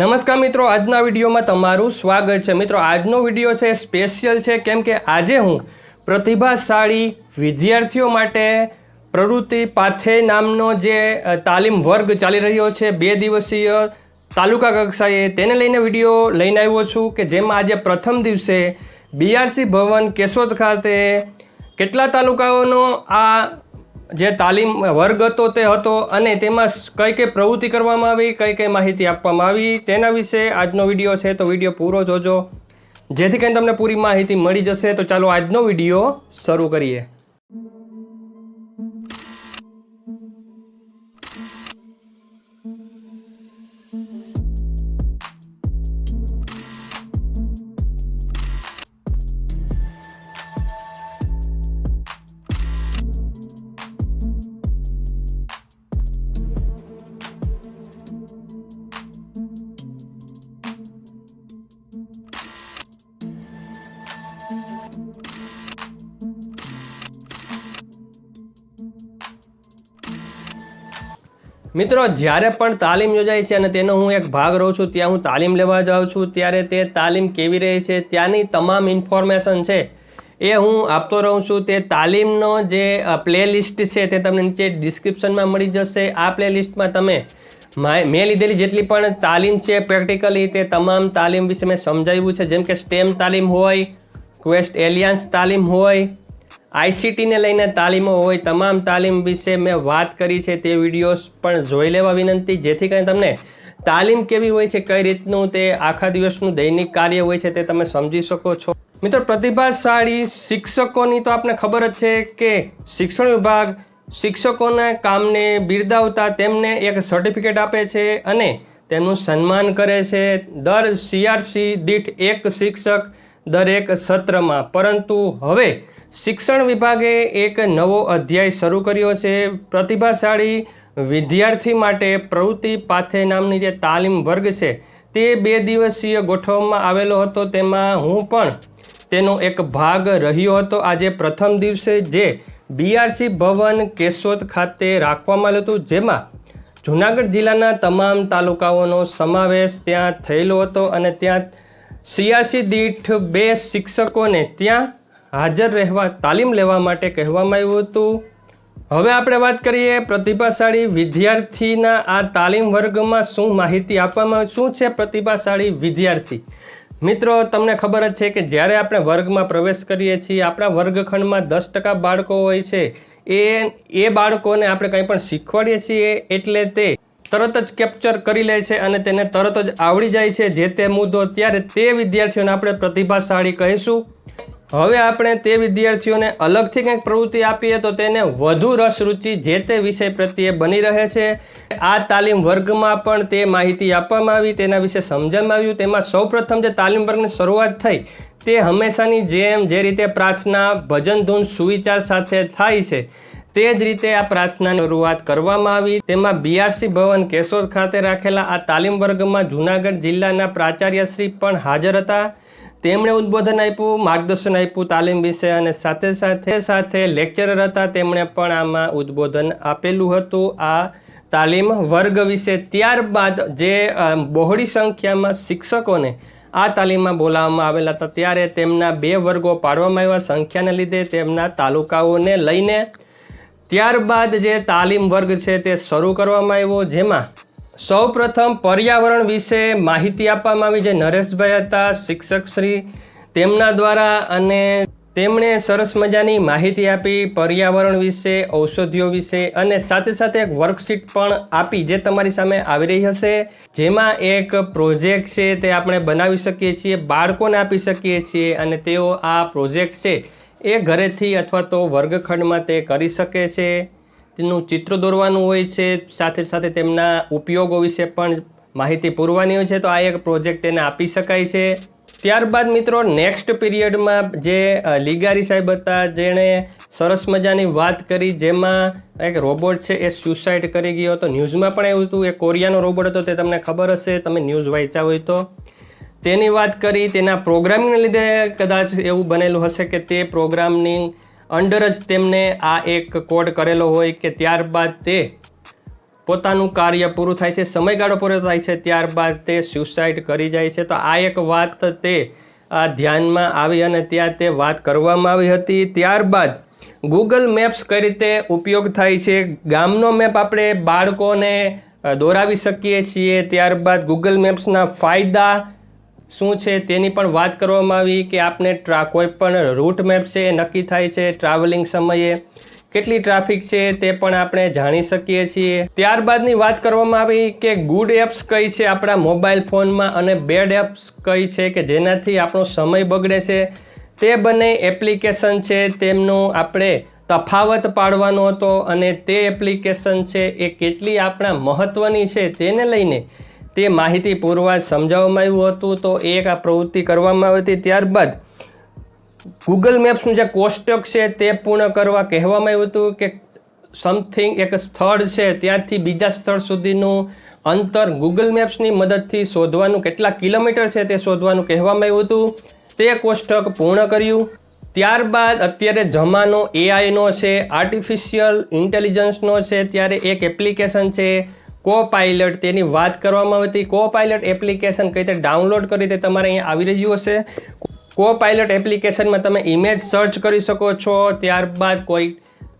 નમસ્કાર મિત્રો, આજના વિડીયોમાં તમારું સ્વાગત છે। મિત્રો, આજનો વિડીયો છે સ્પેશિયલ છે કેમ કે આજે હું પ્રતિભાશાળી વિદ્યાર્થીઓ માટે પ્રવૃત્તિ પાથે નામનો જે તાલીમ વર્ગ ચાલી રહ્યો છે 2 દિવસીય તાલુકા કક્ષાએ, તેને લઈને વિડીયો લઈને આવ્યો છું કે જેમાં આજે પ્રથમ દિવસે BRC ભવન કેશોદ ખાતે કેટલા તાલુકાઓનો આ જે તાલીમ વર્ગ હતો તે હતો અને તેમાં કઈ કઈ પ્રવૃત્તિ કરવામાં આવી, કઈ કઈ માહિતી આપવામાં આવી, તેના વિશે આજનો વિડીયો છે। તો વિડીયો પૂરો જોજો જેથી કરીને તમને પૂરી માહિતી મળી જશે। તો ચાલો આજનો વિડીયો શરૂ કરીએ। મિત્રો, જ્યારે પણ તાલીમ યોજાય છે અને તેનો હું એક ભાગ રહું છું, ત્યાં હું તાલીમ લેવા જાઉં છું, ત્યારે તે તાલીમ કેવી રહી છે ત્યાંની તમામ ઇન્ફોર્મેશન છે એ હું આપતો રહું છું। તે તાલીમનો જે પ્લેલિસ્ટ છે તે તમને નીચે ડિસ્ક્રિપ્શનમાં મળી જશે। આ પ્લેલિસ્ટમાં તમે મેં લીધેલી જેટલી પણ તાલીમ છે પ્રેક્ટિકલી તે તમામ તાલીમ વિશે મેં સમજાવ્યું છે, જેમ કે સ્ટેમ તાલીમ હોય, ક્વેસ્ટ એલિયન્સ તાલીમ હોય, ICTને લઈને તાલીમો હોય, તમામ તાલીમ વિશે મેં વાત કરી છે। તે વિડીયોઝ પણ જોઈ લેવા વિનંતી, જેથી કરીને તમને તાલીમ કેવી હોય છે, કઈ રીતનું તે આખા દિવસનું દૈનિક કાર્ય હોય છે તે તમે સમજી શકો છો। મિત્રો, પ્રતિભાશાળી શિક્ષકોની તો આપણે ખબર જ છે કે શિક્ષણ વિભાગ શિક્ષકોના કામને બિરદાવતા તેમને એક સર્ટિફિકેટ આપે છે અને તેમનું સન્માન કરે છે દર CRC દીઠ એક શિક્ષક દરેક સત્રમાં। પરંતુ હવે શિક્ષણ વિભાગે એક નવો અધ્યાય શરૂ કર્યો છે। પ્રતિભાશાળી વિદ્યાર્થી માટે પ્રવૃત્તિ પાથે નામની જે તાલીમ વર્ગ છે તે 2 દિવસીય ગોઠવવામાં આવેલો હતો, તેમાં હું પણ તેનો એક ભાગ રહ્યો હતો। આજે પ્રથમ દિવસે જે BRC ભવન કેશોદ ખાતે રાખવામાં આવ્યું હતું, જેમાં જૂનાગઢ જિલ્લાના તમામ તાલુકાઓનો સમાવેશ ત્યાં થયેલો હતો અને ત્યાં CRC દીઠ 2 શિક્ષકોને ત્યાં હાજર રહેવા તાલીમ લેવા માટે કહેવામાં આવ્યું હતું। હવે આપણે વાત કરીએ પ્રતિભાશાળી વિદ્યાર્થીના આ તાલીમ વર્ગમાં શું માહિતી આપવામાં આવે, શું છે પ્રતિભાશાળી વિદ્યાર્થી। મિત્રો, તમને ખબર જ છે કે જ્યારે આપણે વર્ગમાં પ્રવેશ કરીએ છીએ, આપણા વર્ગખંડમાં 10% બાળકો હોય છે, એ બાળકોને આપણે કંઈ પણ શીખવાડીએ છીએ એટલે તે તરત જ કેપ્ચર કરી લે છે અને તેને તરત જ આવડી જાય છે જે તે મુદ્દો, ત્યારે તે વિદ્યાર્થીઓને આપણે પ્રતિભાશાળી કહીશું। હવે આપણે તે વિદ્યાર્થીઓને અલગથી કંઈક પ્રવૃત્તિ આપીએ તો તેને વધુ રસ રુચિ જે તે વિષય પ્રત્યે બની રહે છે। આ તાલીમ વર્ગમાં પણ તે માહિતી આપવામાં આવી, તેના વિશે સમજવામાં આવ્યું। તેમાં સૌપ્રથમ જે તાલીમ વર્ગની શરૂઆત થઈ તે હંમેશાની જેમ જે રીતે પ્રાર્થના, ભજન, ધૂન, સુવિચાર સાથે થાય છે તે જ રીતે આ પ્રાર્થનાની શરૂઆત કરવામાં આવી। તેમાં BRC ભવન કેશોદ ખાતે રાખેલા આ તાલીમ વર્ગમાં જૂનાગઢ જિલ્લાના પ્રાચાર્યશ્રી પણ હાજર હતા। તેમણે ઉદ્બોધન આપ્યું, માર્ગદર્શન આપ્યું તાલીમ વિશે અને સાથે લેક્ચરર હતા, તેમણે પણ આમાં ઉદ્બોધન આપેલું હતું આ તાલીમ વર્ગ વિશે। ત્યારબાદ જે બહોળી સંખ્યામાં શિક્ષકોને આ તાલીમમાં બોલાવવામાં આવેલા હતા, ત્યારે તેમના 2 વર્ગો પાડવામાં આવ્યા સંખ્યાને લીધે તેમના તાલુકાઓને લઈને। ત્યારબાદ જે તાલીમ વર્ગ છે તે શરૂ કરવામાં આવ્યો, જેમાં સૌ પ્રથમ પર્યાવરણ વિશે માહિતી આપવામાં આવી। જે નરેશભાઈ હતા શિક્ષકશ્રી, તેમના દ્વારા, અને તેમણે સરસ મજાની માહિતી આપી પર્યાવરણ વિશે, ઔષધિઓ વિશે અને સાથે એક વર્કશીટ પણ આપી જે તમારી સામે આવી રહી હશે, જેમાં એક પ્રોજેક્ટ છે તે આપણે બનાવી શકીએ છીએ, બાળકોને આપી શકીએ છીએ અને તેઓ આ પ્રોજેક્ટ છે એ ઘરેથી અથવા તો વર્ગખંડમાં તે કરી શકે છે। તેનું ચિત્ર દોરવાનું હોય છે, સાથે તેમના ઉપયોગો વિશે પણ માહિતી પૂરવાની હોય છે, તો આ એક પ્રોજેક્ટ તેને આપી શકાય છે। ત્યારબાદ મિત્રો, નેક્સ્ટ પીરિયડમાં જે લીગારી સાહેબ હતા જેણે સરસ મજાની વાત કરી, જેમાં એક રોબોટ છે એ સ્યુસાઇડ કરી ગયો હતો, ન્યૂઝમાં પણ એવું હતું, એ કોરિયાનો રોબોટ હતો, તે તમને ખબર હશે, તમે ન્યૂઝ વાંચ્યા હોય તો। તેની વાત કરી, તેના પ્રોગ્રામિંગને લીધે કદાચ એવું બનેલું હશે કે તે પ્રોગ્રામિંગ અંડર જ તેમને આ એક કોડ કરેલો હોય કે ત્યારબાદ તે પોતાનું કાર્ય પૂરું થાય છે, સમયગાળો પૂરો થાય છે, ત્યારબાદ તે સ્યુસાઇડ કરી જાય છે. તો આ એક વાત તે ધ્યાનમાં આવી અને ત્યાં તે વાત કરવામાં આવી હતી. ત્યારબાદ ગૂગલ મેપ્સ કઈ રીતે ઉપયોગ થાય છે, ગામનો મેપ આપણે બાળકોને દોરાવી શકીએ છીએ. ત્યારબાદ ગૂગલ મેપ્સના ફાયદા શું છે તેની પણ વાત કરવામાં આવી કે આપને કોઈ પણ રૂટ મેપ છે એ નક્કી થાય છે, ટ્રાવેલિંગ સમયે કેટલી ટ્રાફિક છે તે પણ આપણે જાણી શકીએ છીએ. ત્યારબાદની વાત કરવામાં આવી કે ગુડ એપ્સ કઈ છે આપણા મોબાઈલ ફોનમાં અને બેડ એપ્સ કઈ છે કે જેનાથી આપણો સમય બગડે છે. તે બંને એપ્લિકેશન છે તેમનું આપણે તફાવત પાડવાનો હતો અને તે એપ્લિકેશન છે એ કેટલી આપણા મહત્ત્વની છે તેને લઈને તે માહિતી પૂરવાર સમજાવવામાં આવ્યું હતું. તો એક આ પ્રવૃત્તિ કરવામાં આવી હતી. ત્યારબાદ ગૂગલ મેપ્સનું જે કોષ્ટક છે તે પૂર્ણ કરવા કહેવામાં આવ્યું હતું કે સમથિંગ એક સ્થળ છે ત્યાંથી બીજા સ્થળ સુધીનું અંતર ગૂગલ મેપ્સની મદદથી શોધવાનું, કેટલા કિલોમીટર છે તે શોધવાનું કહેવામાં આવ્યું હતું. તે કોષ્ટક પૂર્ણ કર્યું. ત્યારબાદ અત્યારે જમાનો એઆઈનો છે, આર્ટિફિશિયલ ઇન્ટેલિજન્સનો છે, ત્યારે એક એપ્લિકેશન છે કોપાઇલટ, તેની વાત કરવામાં આવી હતી. કોપાઇલટ એપ્લિકેશન કઈ રીતે ડાઉનલોડ કરી તે તમારે અહીંયા આવી રહ્યું હશે. કોપાઇલટ એપ્લિકેશનમાં તમે ઇમેજ સર્ચ કરી શકો છો. ત્યારબાદ કોઈ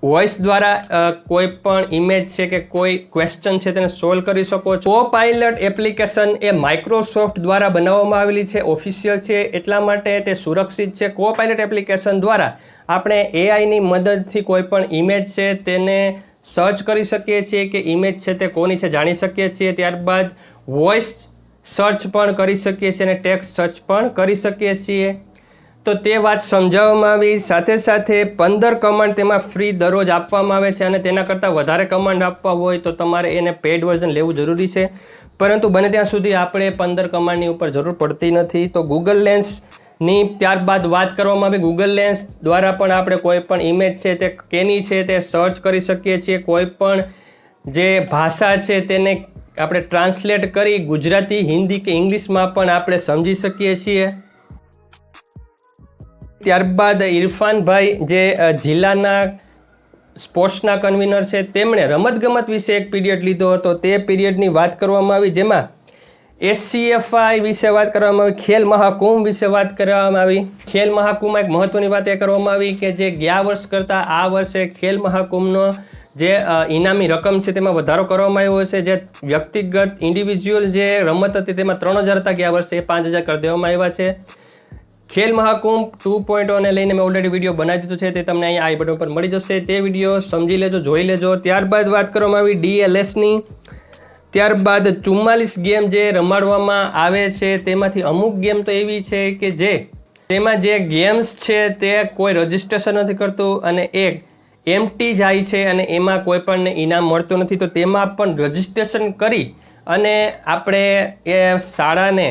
વોઇસ દ્વારા કોઈ પણ ઇમેજ છે કે કોઈ ક્વેશ્ચન છે તેને સોલ્વ કરી શકો છો. કોપાઇલટ એપ્લિકેશન એ માઇક્રોસોફ્ટ દ્વારા બનાવવામાં આવેલી છે, ઓફિશિયલ છે, એટલા માટે તે સુરક્ષિત છે. કોપાઇલટ એપ્લિકેશન દ્વારા આપણે એઆઈની મદદથી કોઈ પણ ઇમેજ છે તેને સર્ચ કરી શકીએ છીએ કે ઇમેજ છે તે કોની છે જાણી શકીએ છીએ. ત્યારબાદ વોઇસ સર્ચ પણ કરી શકીએ છીએ અને ટેક્સ્ટ સર્ચ પણ કરી શકીએ છીએ. તો તે વાત સમજાવવામાં આવી. સાથે સાથે 15 કમાન્ડ તેમાં ફ્રી દરરોજ આપવામાં આવે છે અને તેના કરતાં વધારે કમાન્ડ આપવા હોય તો તમારે એને પેડ વર્ઝન લેવું જરૂરી છે, પરંતુ બને ત્યાં સુધી આપણે 15 કમાન્ડની ઉપર જરૂર પડતી નથી. તો ગૂગલ લેન્સની ત્યારબાદ વાત કરવામાં આવી. ગૂગલ લેન્સ દ્વારા પણ આપણે કોઈ પણ ઇમેજ છે તે કેની છે તે સર્ચ કરી શકીએ છીએ. કોઈ પણ જે ભાષા છે તેને આપણે ટ્રાન્સલેટ કરી ગુજરાતી, હિન્દી કે ઇંગ્લિશમાં પણ આપણે સમજી શકીએ છીએ. ત્યારબાદ ઇરફાનભાઈ જે જિલ્લાના સ્પોર્ટ્સના કન્વીનર છે તેમણે રમતગમત વિશે એક પીરિયડ લીધો હતો. તે પીરિયડની વાત કરવામાં આવી, જેમાં SCFI વિશે વાત કરવામાં આવી, ખેલ મહાકુંભ વિશે વાત કરવામાં આવી. ખેલ મહાકુંભમાં એક મહત્વની વાત એ કરવામાં આવી કે જે ગયા વર્ષ કરતાં આ વર્ષે ખેલ મહાકુંભનો જે ઇનામી રકમ છે તેમાં વધારો કરવામાં આવ્યો છે. જે વ્યક્તિગત ઇન્ડિવિજ્યુઅલ જે રમત હતી તેમાં 3000 હતા, ગયા વર્ષે 5000 કરી દેવામાં આવ્યા છે. ખેલ મહાકુંભ 2.0 ને લઈને મેં ઓલરેડી વિડીયો બનાવી દીધો છે, તે તમને અહીંયા આઈ બટન પર મળી જશે. તે વિડીયો સમજી લેજો, જોઈ લેજો. ત્યારબાદ વાત કરવામાં આવી DLSની. ત્યારબાદ 44 ગેમ જે રમાડવામાં આવે છે તેમાંથી અમુક ગેમ તો એવી છે કે જે તેમાં જે ગેમ્સ છે તે કોઈ રજિસ્ટ્રેશન નથી કરતું અને એક એમટી જાય છે અને એમાં કોઈ પણને ઇનામ મળતું નથી. તો તેમાં પણ રજિસ્ટ્રેશન કરી અને આપણે એ શાળાને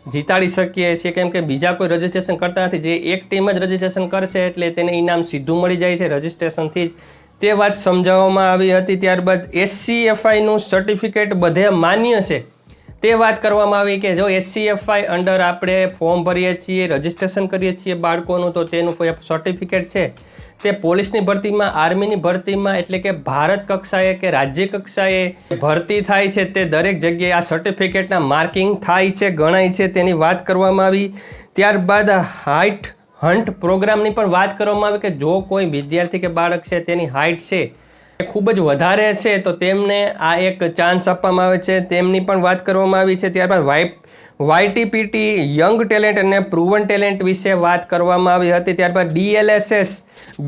જીતાડી શકીએ છીએ, કેમ કે બીજા કોઈ રજિસ્ટ્રેશન કરતા નથી. જે એક ટીમ જ રજિસ્ટ્રેશન કરશે એટલે તેને ઇનામ સીધું મળી જાય છે રજિસ્ટ્રેશનથી જ. તે વાત સમજાવવામાં આવી હતી. ત્યારબાદ SCFIનું સર્ટિફિકેટ બધે માન્ય છે તે વાત કરવામાં આવી કે જો SCFI અંડર આપણે ફોર્મ ભરીએ છીએ, રજિસ્ટ્રેશન કરીએ છીએ બાળકોનું, તો તેનું સર્ટિફિકેટ છે તે પોલીસની ભરતીમાં, આર્મીની ભરતીમાં, એટલે કે ભારત કક્ષાએ કે રાજ્ય કક્ષાએ ભરતી થાય છે તે દરેક જગ્યાએ આ સર્ટિફિકેટના માર્કિંગ થાય છે, ગણાય છે, તેની વાત કરવામાં આવી. ત્યારબાદ હાઇટ હન્ટ પ્રોગ્રામની પણ વાત કરવામાં આવી કે જો કોઈ વિદ્યાર્થી કે બાળક છે તેની હાઇટ છે એ ખૂબ જ વધારે છે તો તેમને આ એક ચાન્સ આપવામાં આવે છે, તેમની પણ વાત કરવામાં આવી છે. ત્યારબાદ YTPT યંગ ટેલેન્ટ અને પ્રૂવન ટેલેન્ટ વિશે વાત કરવામાં આવી હતી. ત્યારબાદ DLSS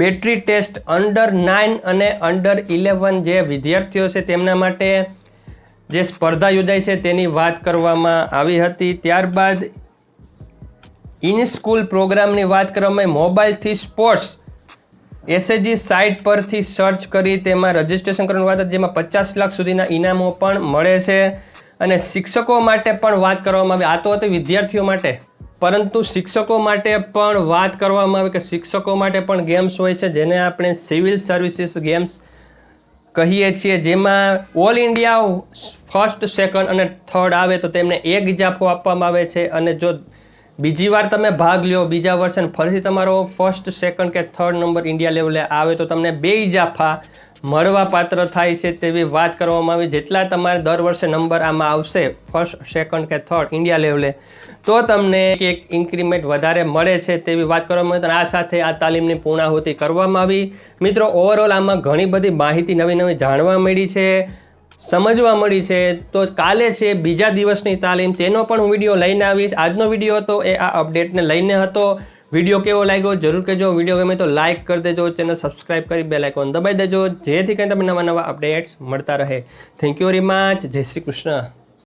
બેટરી ટેસ્ટ અંડર 9 અને અંડર 11 જે વિદ્યાર્થીઓ છે તેમના માટે જે સ્પર્ધા યોજાય છે તેની વાત કરવામાં આવી હતી. ત્યારબાદ ઇન સ્કૂલ પ્રોગ્રામની વાત કરવામાં આવી. મોબાઈલથી સ્પોર્ટ્સ SAG સાઇટ પરથી સર્ચ કરી તેમાં રજિસ્ટ્રેશન કરવાની વાત હતી, જેમાં 50 લાખ સુધીના ઇનામો પણ મળે છે. અને શિક્ષકો માટે પણ વાત કરવામાં આવી. આ તો હતી વિદ્યાર્થીઓ માટે, પરંતુ શિક્ષકો માટે પણ વાત કરવામાં આવી કે શિક્ષકો માટે પણ ગેમ્સ હોય છે જેને આપણે સિવિલ સર્વિસીસ ગેમ્સ કહીએ છીએ, જેમાં ઓલ ઇન્ડિયા ફર્સ્ટ, સેકન્ડ અને થર્ડ આવે તો તેમને 1 ઇજાફો આપવામાં આવે છે. અને જો બીજી વાર તમે ભાગ લ્યો બીજા વર્ષે ફરીથી તમારો ફર્સ્ટ, સેકન્ડ કે થર્ડ નંબર ઇન્ડિયા લેવલે આવે તો તમને 2 ઇજાફા મળવા પાત્ર થાય છે તેવી વાત કરવામાં આવી. જેટલા તમારે દર વર્ષે નંબર આમાં આવશે ફર્સ્ટ, સેકન્ડ કે થર્ડ ઇન્ડિયા લેવલે, તો તમને એક ઇન્ક્રીમેન્ટ વધારે મળે છે તેવી વાત કરવામાં આવી. આ સાથે આ તાલીમની પૂર્ણાહુતિ કરવામાં આવી. મિત્રો, ઓવરઓલ આમાં ઘણી બધી માહિતી નવી નવી જાણવા મળી છે, સમજવા મળી છે. તો કાલે છે બીજા દિવસની તાલીમ, તેનો પણ હું વિડીયો લઈને આવીશ. આજનો વિડીયો હતો એ આ અપડેટને લઈને હતો. વિડીયો કેવો લાગ્યો જરૂર કહેજો. વિડીયો ગમે તો લાઇક કરી દેજો, ચેનલ સબસ્ક્રાઇબ કરી બેલ આઇકોન દબાવી દેજો, જેથી કરીને તમને નવા નવા અપડેટ્સ મળતા રહે. Thank you very much. જય શ્રી કૃષ્ણ.